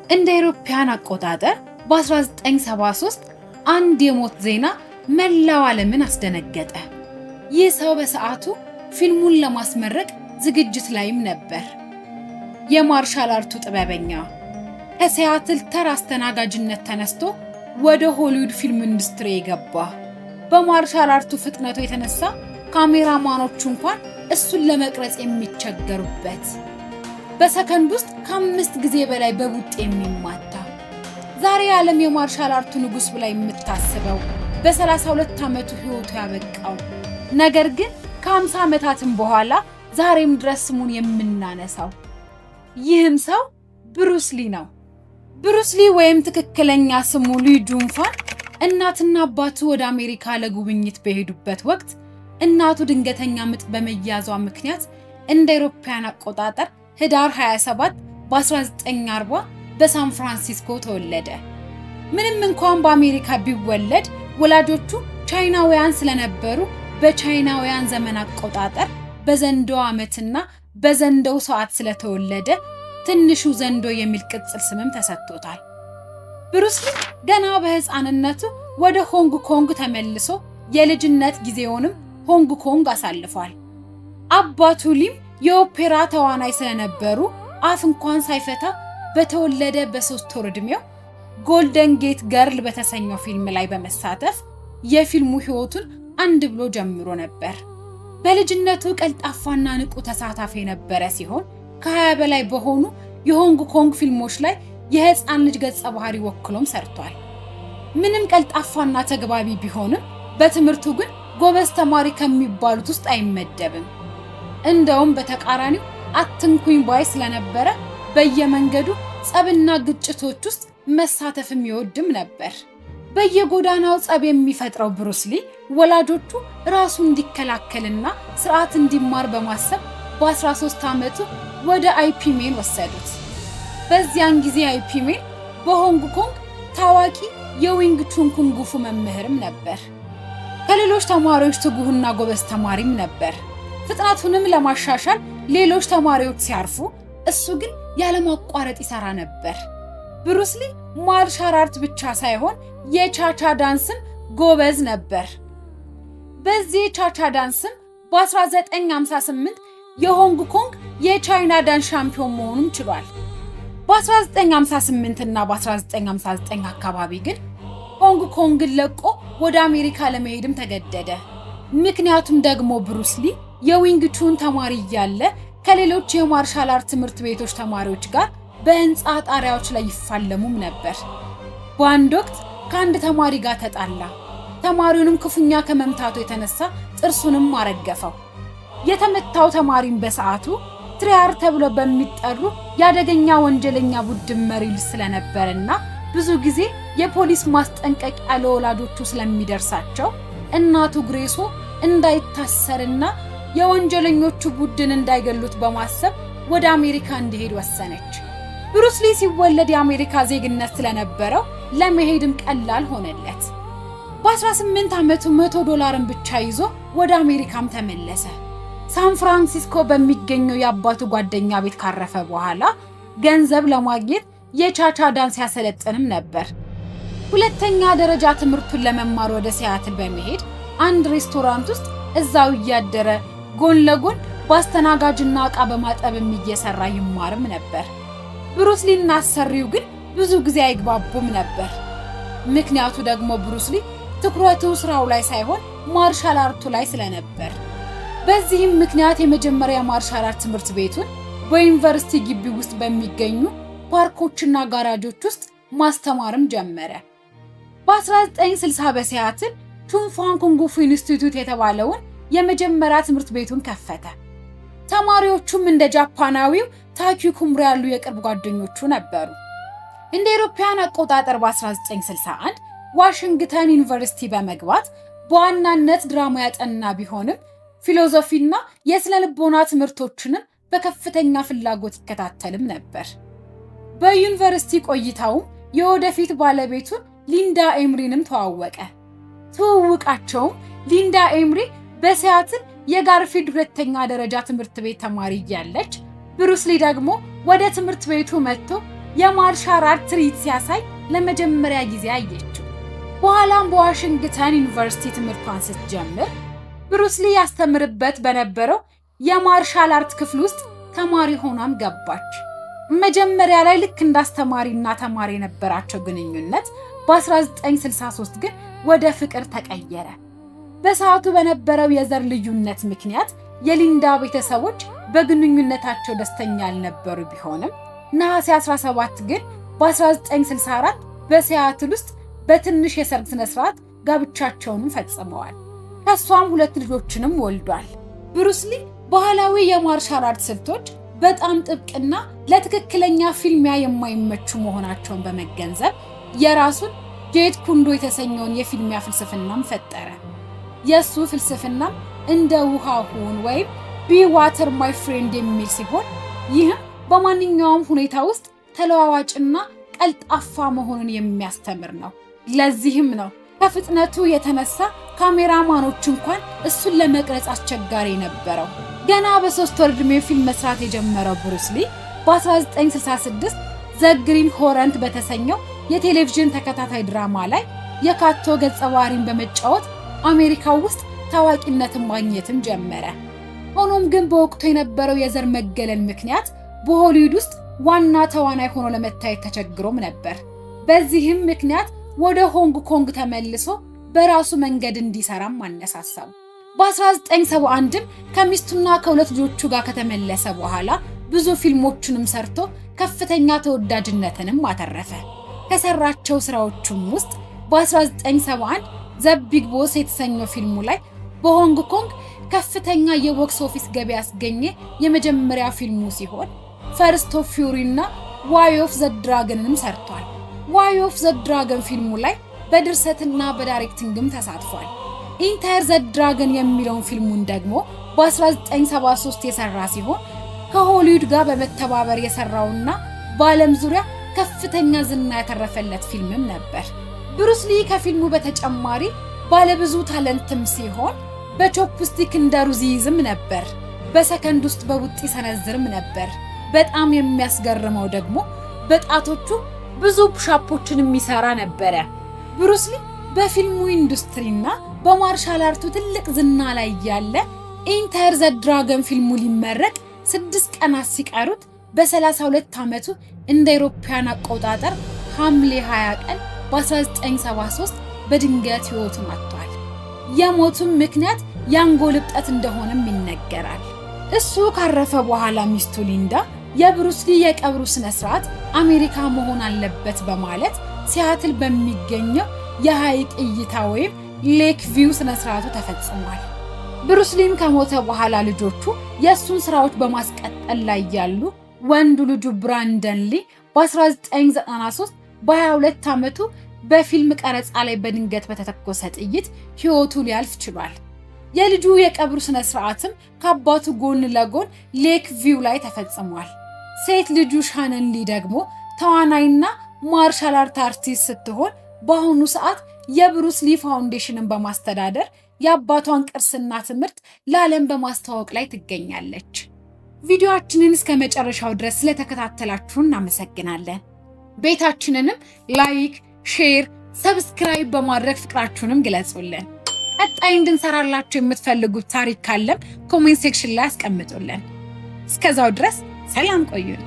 እንደ አውሮፓውያን አቆጣጠር በ1973 አንድ የሞት ዜና መላው ዓለምን አስደነገጠ። ይህ ሰው በሰዓቱ ፊልሙን ለማስመረቅ ዝግጅት ላይም ነበር። የማርሻል አርቱ ጥበበኛ ከሲያትል ተራ አስተናጋጅነት ተነስቶ ወደ ሆሊውድ ፊልም ኢንዱስትሪ የገባ። በማርሻል አርቱ ፍጥነቱ የተነሳ ካሜራማኖቹ እንኳን እሱን ለመቅረጽ የሚቸገሩበት፣ በሰከንድ ውስጥ ከ5 ጊዜ በላይ በቡጥ የሚማታ፣ ዛሬ ዓለም የማርሻል አርቱ ንጉስ ብላ የምታስበው በ32 ዓመቱ ህይወቱ ያበቃው፣ ነገር ግን ከ50 ዓመታትም በኋላ ዛሬም ድረስ ስሙን የምናነሳው ይህም ሰው ብሩስ ሊ ነው። ብሩስ ሊ ወይም ትክክለኛ ስሙ ሊ ጁንፋን እናትና አባቱ ወደ አሜሪካ ለጉብኝት በሄዱበት ወቅት እናቱ ድንገተኛ ምጥ በመያዟ ምክንያት እንደ አውሮፓውያን አቆጣጠር ህዳር 27 በ1940 በሳን ፍራንሲስኮ ተወለደ። ምንም እንኳን በአሜሪካ ቢወለድ ወላጆቹ ቻይናውያን ስለነበሩ በቻይናውያን ዘመን አቆጣጠር በዘንዶ ዓመትና በዘንዶው ሰዓት ስለተወለደ ትንሹ ዘንዶ የሚል ቅጽል ስምም ተሰጥቶታል። ብሩስ ሊ ገና በህፃንነቱ ወደ ሆንግ ኮንግ ተመልሶ የልጅነት ጊዜውንም ሆንግ ኮንግ አሳልፏል። አባቱ ሊም የኦፔራ ተዋናይ ስለነበሩ አፍ እንኳን ሳይፈታ በተወለደ በ3 ወር ዕድሜው ጎልደን ጌት ገርል በተሰኘው ፊልም ላይ በመሳተፍ የፊልሙ ህይወቱን አንድ ብሎ ጀምሮ ነበር። በልጅነቱ ቀልጣፋና ንቁ ተሳታፊ የነበረ ሲሆን ከ20 በላይ በሆኑ የሆንግ ኮንግ ፊልሞች ላይ የህፃን ልጅ ገጸ ባህሪ ወክሎም ሰርቷል። ምንም ቀልጣፋና ተግባቢ ቢሆንም በትምህርቱ ግን ጎበዝ ተማሪ ከሚባሉት ውስጥ አይመደብም። እንደውም በተቃራኒው አትንኩኝ ባይ ስለነበረ በየመንገዱ ጸብና ግጭቶች ውስጥ መሳተፍም ይወድም ነበር። በየጎዳናው ጸብ የሚፈጥረው ብሩስ ሊ ወላጆቹ ራሱ እንዲከላከልና ስርዓት እንዲማር በማሰብ በ13 ዓመቱ ወደ አይፒ ሜን ወሰዱት። በዚያን ጊዜ አይፒ ሜን በሆንግ ኮንግ ታዋቂ የዊንግ ቹን ኩንጉፉ መምህርም ነበር። ከሌሎች ተማሪዎች ትጉህና ጎበዝ ተማሪም ነበር። ፍጥነቱንም ለማሻሻል ሌሎች ተማሪዎች ሲያርፉ እሱ ግን ያለማቋረጥ ይሰራ ነበር። ብሩስ ሊ ማርሻል አርት ብቻ ሳይሆን የቻቻ ዳንስም ጎበዝ ነበር። በዚህ ቻቻ ዳንስም በ1958 የሆንግ ኮንግ የቻይና ዳንስ ሻምፒዮን መሆኑን ችሏል። በ1958 እና በ1959 አካባቢ ግን ሆንግ ኮንግን ለቆ ወደ አሜሪካ ለመሄድም ተገደደ። ምክንያቱም ደግሞ ብሩስ ሊ የዊንግ ቹን ተማሪ እያለ ከሌሎች የማርሻል አርት ትምህርት ቤቶች ተማሪዎች ጋር በህንፃ ጣሪያዎች ላይ ይፋለሙም ነበር። በአንድ ወቅት ከአንድ ተማሪ ጋር ተጣላ። ተማሪውንም ክፉኛ ከመምታቱ የተነሳ ጥርሱንም አረገፈው። የተመታው ተማሪም በሰዓቱ ትሪያር ተብሎ በሚጠሩ ያደገኛ ወንጀለኛ ቡድን መሪ ስለነበርና ብዙ ጊዜ የፖሊስ ማስጠንቀቂያ ለወላጆቹ ስለሚደርሳቸው እናቱ ግሬሶ እንዳይታሰርና የወንጀለኞቹ ቡድን እንዳይገሉት በማሰብ ወደ አሜሪካ እንዲሄድ ወሰነች። ብሩስ ሊ ሲወለድ የአሜሪካ ዜግነት ስለነበረው ለመሄድም ቀላል ሆነለት። በ18 ዓመቱ $100 ብቻ ይዞ ወደ አሜሪካም ተመለሰ። ሳን ፍራንሲስኮ በሚገኘው የአባቱ ጓደኛ ቤት ካረፈ በኋላ ገንዘብ ለማግኘት የቻቻ ዳንስ ያሰለጥንም ነበር። ሁለተኛ ደረጃ ትምህርቱን ለመማር ወደ ሲያትል በመሄድ አንድ ሬስቶራንት ውስጥ እዛው እያደረ ጎን ለጎን በአስተናጋጅና ዕቃ በማጠብም እየሰራ ይማርም ነበር። ብሩስ ሊና አሰሪው ግን ብዙ ጊዜ አይግባቡም ነበር። ምክንያቱ ደግሞ ብሩስ ሊ ትኩረቱ ስራው ላይ ሳይሆን ማርሻል አርቱ ላይ ስለነበር። በዚህም ምክንያት የመጀመሪያ ማርሻል አርት ትምህርት ቤቱን በዩኒቨርሲቲ ግቢ ውስጥ በሚገኙ ፓርኮችና ጋራጆች ውስጥ ማስተማርም ጀመረ። በ1960 በሲያትል ቹንፋን ኩንጉፉ ኢንስቲትዩት የተባለውን የመጀመሪያ ትምህርት ቤቱን ከፈተ። ተማሪዎቹም እንደ ጃፓናዊው ታኪዮ ኩምሪ ያሉ የቅርብ ጓደኞቹ ነበሩ። እንደ አውሮፓውያን አቆጣጠር በ1961 ዋሽንግተን ዩኒቨርሲቲ በመግባት በዋናነት ድራማ ያጠና ቢሆንም ፊሎሶፊና የስነ ልቦና ትምህርቶችንም በከፍተኛ ፍላጎት ይከታተልም ነበር። በዩኒቨርሲቲ ቆይታው የወደፊት ባለቤቱን ሊንዳ ኤምሪንም ተዋወቀ። ትውውቃቸውም ሊንዳ ኤምሪ በሲያትል የጋርፊልድ ሁለተኛ ደረጃ ትምህርት ቤት ተማሪ እያለች ብሩስ ሊ ደግሞ ወደ ትምህርት ቤቱ መጥቶ የማርሻል አርት ትርኢት ሲያሳይ ለመጀመሪያ ጊዜ አየችው። በኋላም በዋሽንግተን ዩኒቨርሲቲ ትምህርቷን ስትጀምር ብሩስ ሊ ያስተምርበት በነበረው የማርሻል አርት ክፍል ውስጥ ተማሪ ሆናም ገባች። መጀመሪያ ላይ ልክ እንዳስተማሪና ተማሪ የነበራቸው ግንኙነት በ1963 ግን ወደ ፍቅር ተቀየረ። በሰዓቱ በነበረው የዘር ልዩነት ምክንያት የሊንዳ ቤተሰቦች በግንኙነታቸው ደስተኛ ያልነበሩ ቢሆንም ነሐሴ 17 ግን በ1964 በሲያትል ውስጥ በትንሽ የሰርግ ስነ ስርዓት ጋብቻቸውንም ፈጽመዋል። ከሷም 2 ልጆችንም ወልዷል። ብሩስ ሊ ባህላዊ የማርሻል አርት ስልቶች በጣም ጥብቅና ለትክክለኛ ፊልሚያ የማይመቹ መሆናቸውን በመገንዘብ የራሱን ጄት ኩንዶ የተሰኘውን የፊልሚያ ፍልስፍናም ፈጠረ። የሱ ፍልስፍናም እንደ ውሃ ሁን ወይም ቢ ዋተር ማይ ፍሬንድ የሚል ሲሆን ይህም በማንኛውም ሁኔታ ውስጥ ተለዋዋጭና ቀልጣፋ መሆኑን የሚያስተምር ነው። ለዚህም ነው ከፍጥነቱ የተነሳ ካሜራማኖች እንኳን እሱን ለመቅረጽ አስቸጋሪ ነበረው። ገና በ3 ወር ዕድሜ ፊልም መስራት የጀመረው ብሩስ ሊ በ1966 ዘ ግሪን ሆረንት በተሰኘው የቴሌቪዥን ተከታታይ ድራማ ላይ የካቶ ገጸ ባህሪን በመጫወት አሜሪካ ውስጥ ታዋቂነትን ማግኘትም ጀመረ። ሆኖም ግን በወቅቱ የነበረው የዘር መገለል ምክንያት በሆሊውድ ውስጥ ዋና ተዋናይ ሆኖ ለመታየት ተቸግሮም ነበር። በዚህም ምክንያት ወደ ሆንግ ኮንግ ተመልሶ በራሱ መንገድ እንዲሰራም አነሳሳው። በ1971 ከሚስቱና ከ2 ልጆቹ ጋር ከተመለሰ በኋላ ብዙ ፊልሞችንም ሰርቶ ከፍተኛ ተወዳጅነትንም አተረፈ። ከሰራቸው ስራዎችም ውስጥ በ1971 ዘ ቢግ ቦስ የተሰኘው ፊልሙ ላይ በሆንግ ኮንግ ከፍተኛ የቦክስ ኦፊስ ገቢ ያስገኘ የመጀመሪያ ፊልሙ ሲሆን ፈርስት ኦፍ ፊውሪ እና ዋይ ኦፍ ዘ ድራገንንም ሰርቷል። ዋይ ኦፍ ዘ ድራገን ፊልሙ ላይ በድርሰትና በዳይሬክቲንግም ተሳትፏል። ኢንተር ዘ ድራገን የሚለውን ፊልሙን ደግሞ በ1973 የሰራ ሲሆን ከሆሊውድ ጋር በመተባበር የሰራውና በዓለም ዙሪያ ከፍተኛ ዝና ያተረፈለት ፊልምም ነበር። ብሩስ ሊ ከፊልሙ በተጨማሪ ባለብዙ ታለንትም ሲሆን በቾፕስቲክ እንደ ሩዝ ይዝም ነበር። በሰከንድ ውስጥ በቡጢ ሰነዝርም ነበር። በጣም የሚያስገርመው ደግሞ በጣቶቹ ብዙ ፑሻፖችን የሚሰራ ነበረ። ብሩስ ሊ በፊልሙ ኢንዱስትሪና በማርሻል አርቱ ትልቅ ዝና ላይ ያለ ኢንተር ዘ ድራገን ፊልሙ ሊመረቅ 6 ቀናት ሲቀሩት በ32 ዓመቱ እንደ አውሮፓውያን አቆጣጠር ሐምሌ 20 ቀን በ1973 በድንገት ሕይወቱን አጥቷል። የሞቱም ምክንያት የአንጎል እብጠት እንደሆነም ይነገራል። እሱ ካረፈ በኋላ ሚስቱ ሊንዳ የብሩስ ሊ የቀብሩ ስነ ስርዓት አሜሪካ መሆን አለበት በማለት ሲያትል በሚገኘው የሐይቅ እይታ ወይም ሌክ ቪው ስነ ስርዓቱ ተፈጽሟል። ብሩስ ሊም ከሞተ በኋላ ልጆቹ የሱን ስራዎች በማስቀጠል ላይ ያሉ ወንዱ ልጁ ብራንደን ሊ በ1993 በ22 ዓመቱ በፊልም ቀረጻ ላይ በድንገት በተተኮሰ ጥይት ሕይወቱ ሊያልፍ ችሏል። የልጁ የቀብሩ ስነ ስርዓትም ከአባቱ ጎን ለጎን ሌክ ቪው ላይ ተፈጽሟል። ሴት ልጁ ሻነን ሊ ደግሞ ተዋናይና ማርሻል አርት አርቲስት ስትሆን በአሁኑ ሰዓት የብሩስ ሊ ፋውንዴሽንን በማስተዳደር የአባቷን ቅርስና ትምህርት ለዓለም በማስተዋወቅ ላይ ትገኛለች። ቪዲዮአችንን እስከ መጨረሻው ድረስ ስለተከታተላችሁ እናመሰግናለን። ቤታችንንም ላይክ፣ ሼር፣ ሰብስክራይብ በማድረግ ፍቅራችሁንም ግለጹልን። ቀጣይ እንድንሰራላችሁ የምትፈልጉት ታሪክ ካለም ኮሜንት ሴክሽን ላይ አስቀምጡልን። እስከዛው ድረስ ሰላም ቆዩን።